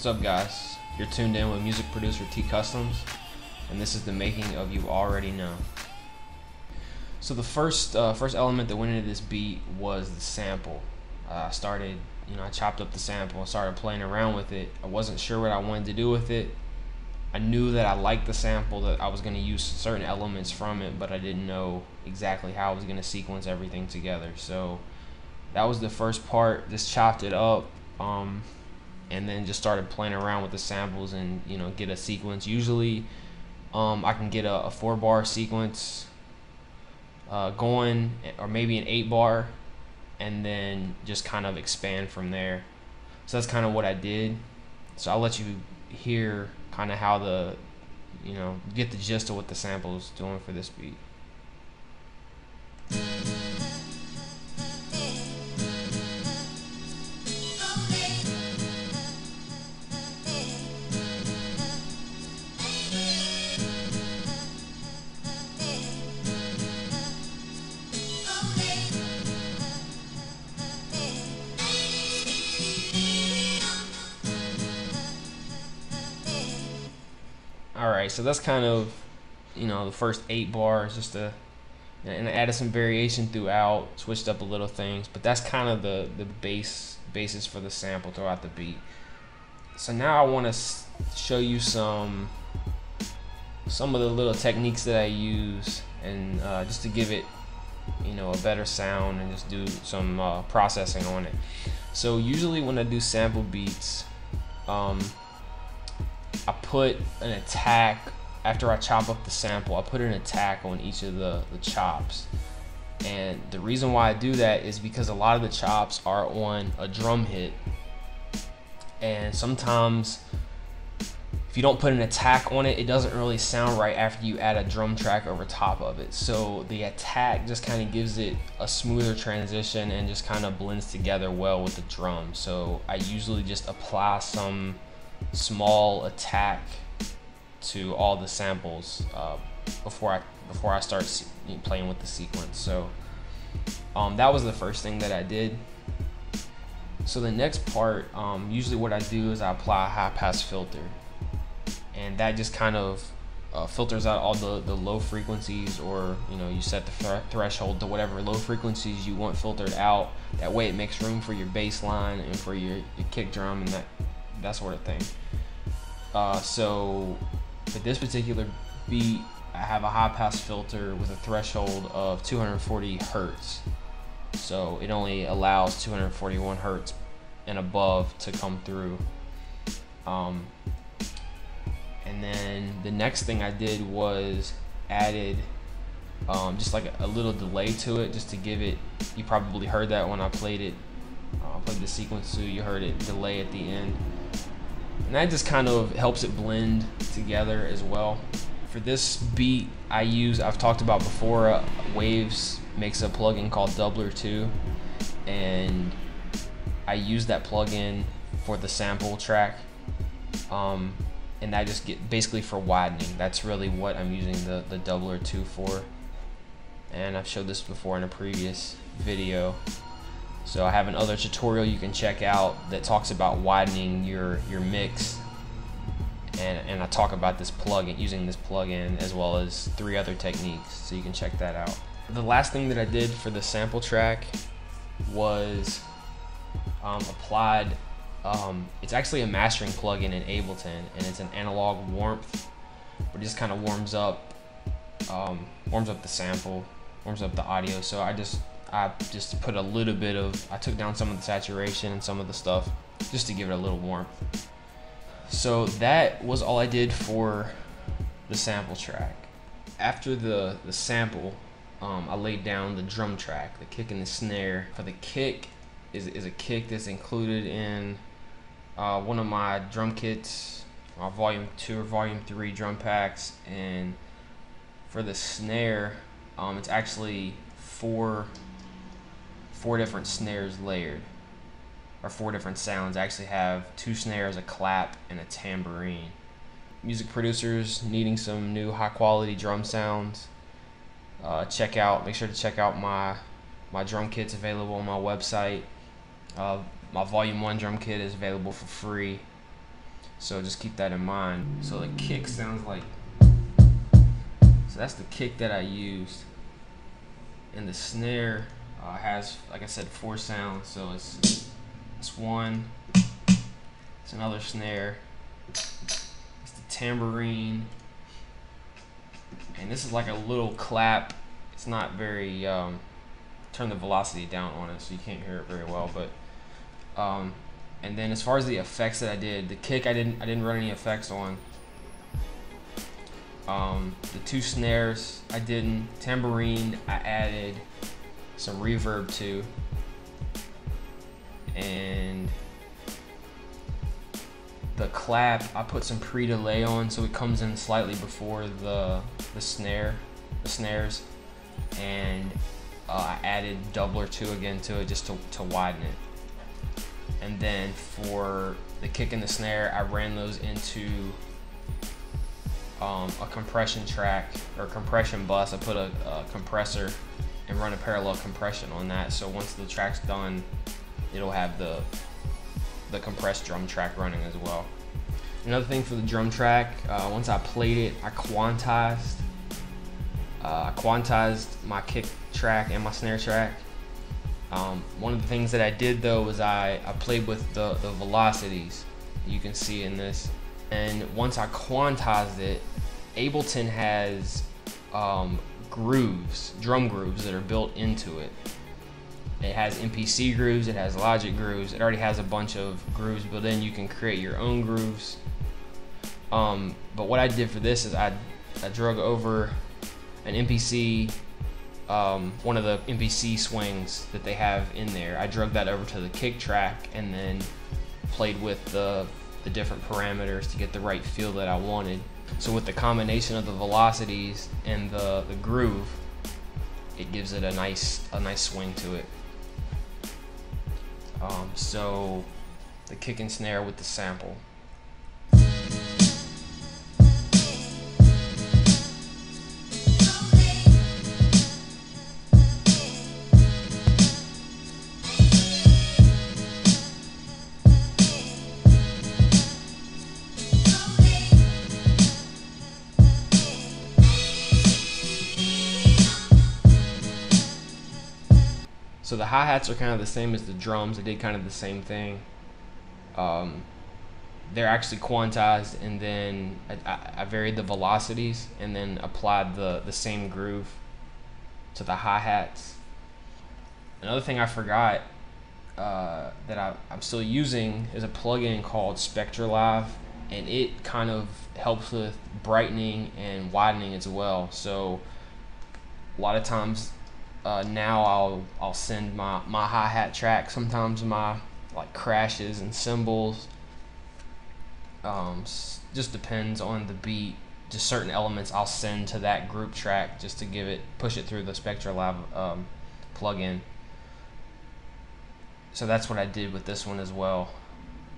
up, guys? You're tuned in with music producer TCustomz, and this is the making of You Already Know. So the first element that went into this beat was the sample. I chopped up the sample and started playing around with it. I wasn't sure what I wanted to do with it. I knew that I liked the sample, that I was going to use certain elements from it, but I didn't know exactly how I was going to sequence everything together. So that was the first part. Just chopped it up, and then just started playing around with the samples and get a sequence. Usually I can get a 4-bar sequence going, or maybe an 8-bar, and then just kind of expand from there. So that's kind of what I did. So I'll let you hear kind of how get the gist of what the sample is doing for this beat. Alright, so that's kind of the first 8 bars, and I added some variation throughout, switched up a little things, but that's kind of the basis for the sample throughout the beat. So now I want to show you some of the little techniques that I use, and just to give it a better sound, and just do some processing on it. So usually when I do sample beats, I put an attack after I chop up the sample. I put an attack on each of the chops, and the reason why I do that is because a lot of the chops are on a drum hit, and sometimes if you don't put an attack on it, it doesn't really sound right after you add a drum track over top of it. So the attack just kind of gives it a smoother transition and just kind of blends together well with the drum. So I usually just apply some small attack to all the samples before I start playing with the sequence. So that was the first thing that I did. So the next part, usually what I do is I apply a high pass filter, and that just kind of filters out all the low frequencies, or you set the threshold to whatever low frequencies you want filtered out. That way it makes room for your bass line and for your kick drum and that sort of thing. So for this particular beat, I have a high pass filter with a threshold of 240 hertz. So it only allows 241 hertz and above to come through. And then the next thing I did was added just like a little delay to it, just to give it, you probably heard that when I played it. I played the sequence too, you heard it delay at the end. And that just kind of helps it blend together as well. For this beat, I've talked about before, Waves makes a plugin called Doubler 2, and I use that plugin for the sample track, and I just get basically for widening. That's really what I'm using the Doubler 2 for, and I've showed this before in a previous video. So I have another tutorial you can check out that talks about widening your mix, and I talk about this plugin, using this plugin, as well as 3 other techniques, so you can check that out. The last thing that I did for the sample track was applied, it's actually a mastering plugin in Ableton, and it's an analog warmth, but it just kind of warms up the sample, warms up the audio. So I just put a little bit I took down some of the saturation and some of the stuff just to give it a little warmth. So that was all I did for the sample track. After the sample, I laid down the drum track, the kick and the snare. For the kick is a kick that's included in one of my drum kits, volume 2 or volume 3 drum packs. And for the snare, it's actually four different snares layered, or 4 different sounds. I actually have 2 snares, a clap, and a tambourine. Music producers needing some new high quality drum sounds, make sure to check out my drum kits available on my website. My volume 1 drum kit is available for free. So just keep that in mind. So the kick sounds like, so that's the kick that I used. And the snare has, like I said, 4 sounds. So it's one, it's another snare, it's the tambourine, and this is like a little clap. It's not very, turn the velocity down on it so you can't hear it very well, but and then as far as the effects that I did, the kick I didn't run any effects on. The 2 snares I didn't. Tambourine I added some reverb to, and the clap I put some pre-delay on so it comes in slightly before the snares, and I added double or 2 again to it just to widen it. And then for the kick and the snare, I ran those into a compression track or compression bus. I put a compressor and run a parallel compression on that, so once the track's done, it'll have the compressed drum track running as well. Another thing for the drum track, once I played it, I quantized my kick track and my snare track. One of the things that I did though was I played with the velocities, you can see in this, and once I quantized it, Ableton has grooves, drum grooves that are built into it. It has MPC grooves, it has Logic grooves, it already has a bunch of grooves built in. You can create your own grooves. But what I did for this is I drug over an MPC, one of the MPC swings that they have in there. I drug that over to the kick track and then played with the different parameters to get the right feel that I wanted. So with the combination of the velocities and the groove, it gives it a nice swing to it. So the kick and snare with the sample. So the hi-hats are kind of the same as the drums. I did kind of the same thing. They're actually quantized, and then I varied the velocities and then applied the same groove to the hi-hats. Another thing I forgot that I'm still using is a plugin called SpectraLive, and it kind of helps with brightening and widening as well. So a lot of times now I'll send my hi-hat track, sometimes my like crashes and cymbals, just depends on the beat, just certain elements I'll send to that group track just to push it through the SpectraLive plugin. So that's what I did with this one as well.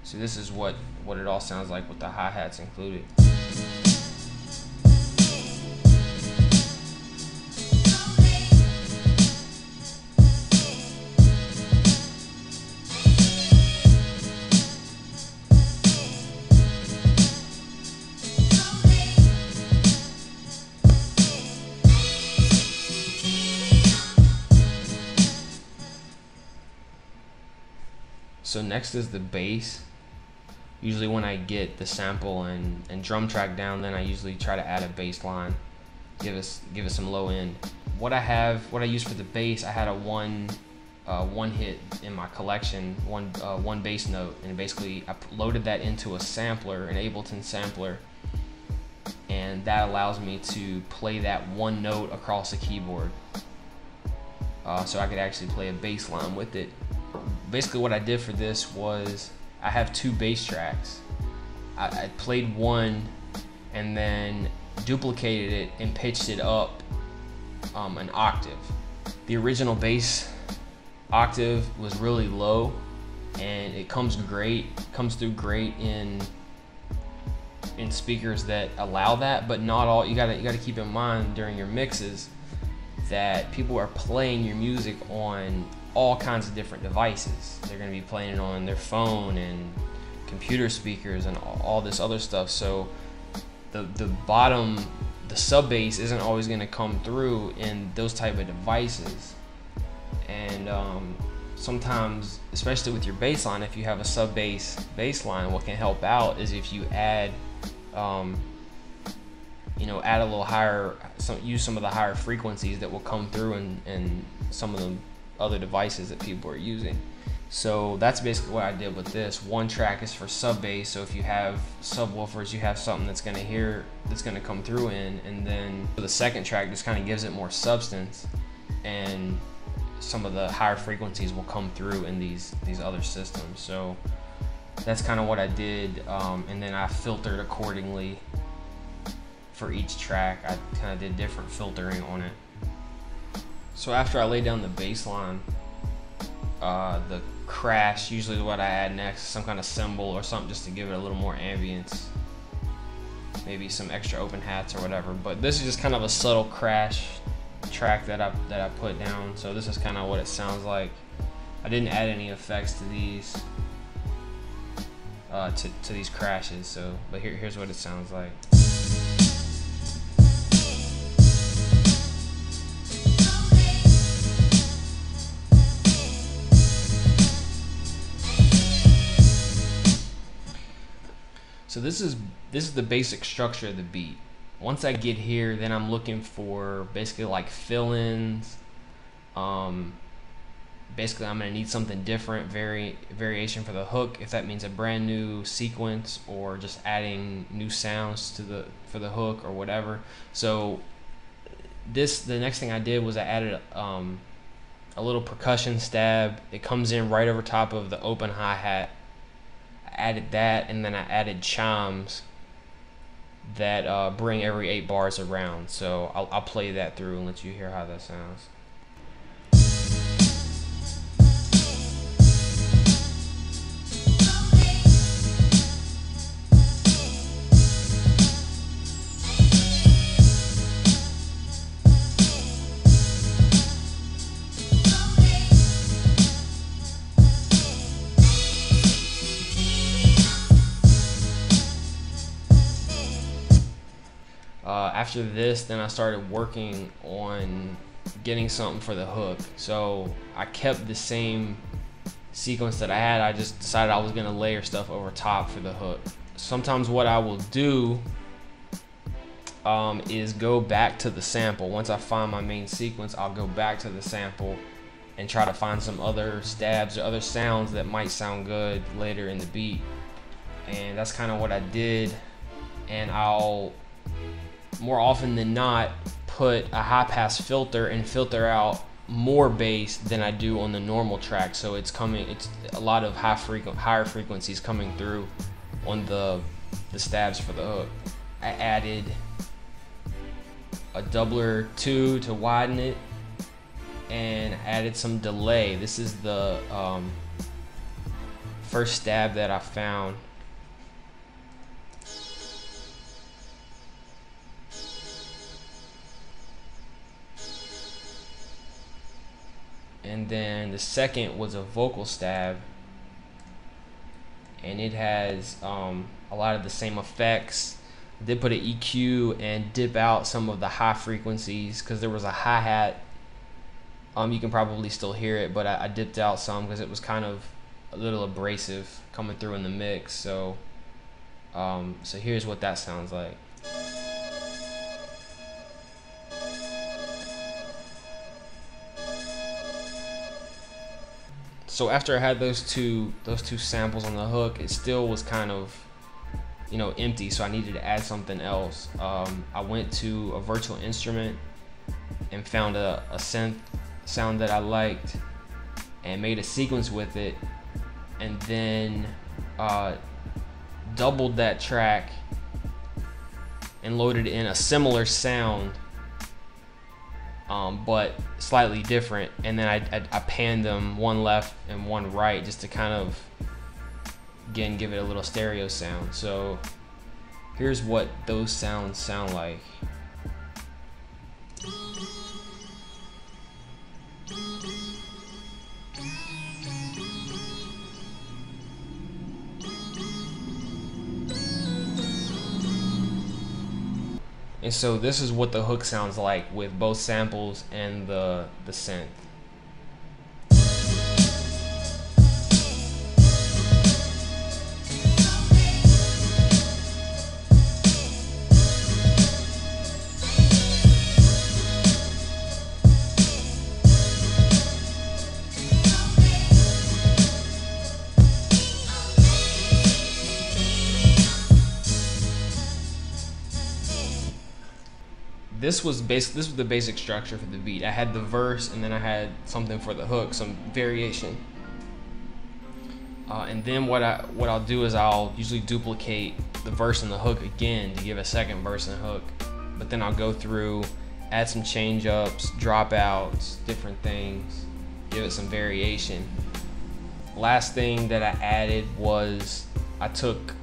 So this is what it all sounds like with the hi-hats included. So next is the bass. Usually when I get the sample and drum track down, then I usually try to add a bass line, give it some low end. What I use for the bass, I had a one hit in my collection, one bass note, and basically I loaded that into a sampler, an Ableton sampler, and that allows me to play that one note across the keyboard. So I could actually play a bass line with it. Basically what I did for this was I have 2 bass tracks. I played one and then duplicated it and pitched it up an octave. The original bass octave was really low, and it comes through great in speakers that allow that, but not all. You gotta keep in mind during your mixes that people are playing your music on all kinds of different devices. They're going to be playing it on their phone and computer speakers and all this other stuff. So the bottom, the sub bass isn't always going to come through in those type of devices. And sometimes, especially with your bass line, if you have a sub bass line, what can help out is if you add add a little higher, use some of the higher frequencies that will come through in some of the other devices that people are using. So that's basically what I did with this. One track is for sub bass, so if you have subwoofers, you have something that's going to come through in, and then the second track just kind of gives it more substance, and some of the higher frequencies will come through in these other systems. So that's kind of what I did, and then I filtered accordingly for each track. I kind of did different filtering on it. So after I lay down the bass line, the crash, usually what I add next, some kind of cymbal or something just to give it a little more ambience, maybe some extra open hats or whatever. But this is just kind of a subtle crash track that I put down. So this is kind of what it sounds like. I didn't add any effects to these to these crashes. So, but here's what it sounds like. So this is the basic structure of the beat. Once I get here, then I'm looking for basically like fill-ins. Basically, I'm gonna need something different, variation for the hook, if that means a brand new sequence or just adding new sounds to for the hook or whatever. So the next thing I did was I added a little percussion stab. It comes in right over top of the open hi-hat. I added that, and then I added chimes that bring every 8 bars around. So I'll play that through and let you hear how that sounds. After this, then I started working on getting something for the hook. So I kept the same sequence that I had. I just decided I was gonna layer stuff over top for the hook. Sometimes what I will do is go back to the sample. Once I find my main sequence, I'll go back to the sample and try to find some other stabs or other sounds that might sound good later in the beat. And that's kind of what I did. And I'll more often than not put a high pass filter and filter out more bass than I do on the normal track. So it's a lot of higher frequencies coming through on the stabs for the hook. I added a doubler 2 to widen it, and added some delay. This is the first stab that I found. And then the second was a vocal stab, and it has a lot of the same effects. I did put an EQ and dip out some of the high frequencies because there was a hi-hat. You can probably still hear it, but I dipped out some because it was kind of a little abrasive coming through in the mix. So so here's what that sounds like. So after I had those two samples on the hook, it still was kind of, empty. So I needed to add something else. I went to a virtual instrument and found a synth sound that I liked and made a sequence with it, and then doubled that track and loaded in a similar sound, but slightly different, and then I panned them one left and one right just to kind of, again, give it a little stereo sound. So here's what those sounds sound like. And so this is what the hook sounds like with both samples and the synth. This was the basic structure for the beat. I had the verse, and then I had something for the hook, some variation. And then what I'll do is I'll usually duplicate the verse and the hook again to give a second verse and hook. But then I'll go through, add some change ups, dropouts, different things, give it some variation. Last thing that I added was I took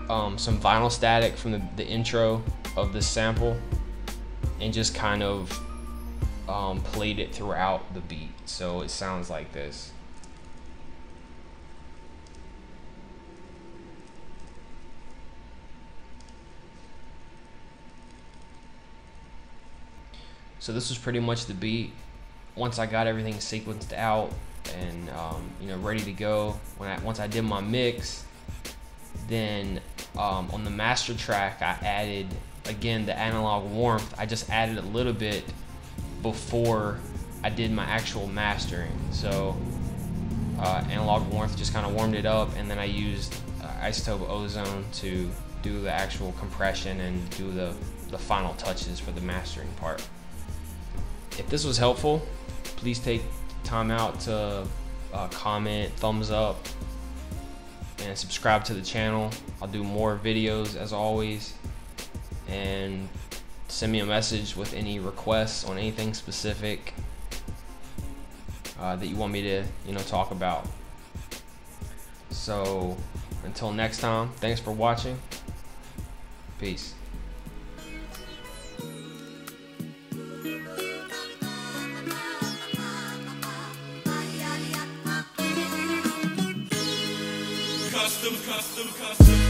some vinyl static from the intro of this sample and just kind of played it throughout the beat, so it sounds like this. So this was pretty much the beat. Once I got everything sequenced out and ready to go, once I did my mix, then on the master track I added, again, the analog warmth. I just added a little bit before I did my actual mastering. So analog warmth just kind of warmed it up, and then I used isotope ozone to do the actual compression and do the final touches for the mastering part. If this was helpful, please take time out to comment, thumbs up, and subscribe to the channel. I'll do more videos as always. And send me a message with any requests on anything specific that you want me to talk about. So until next time, thanks for watching. Peace. Custom.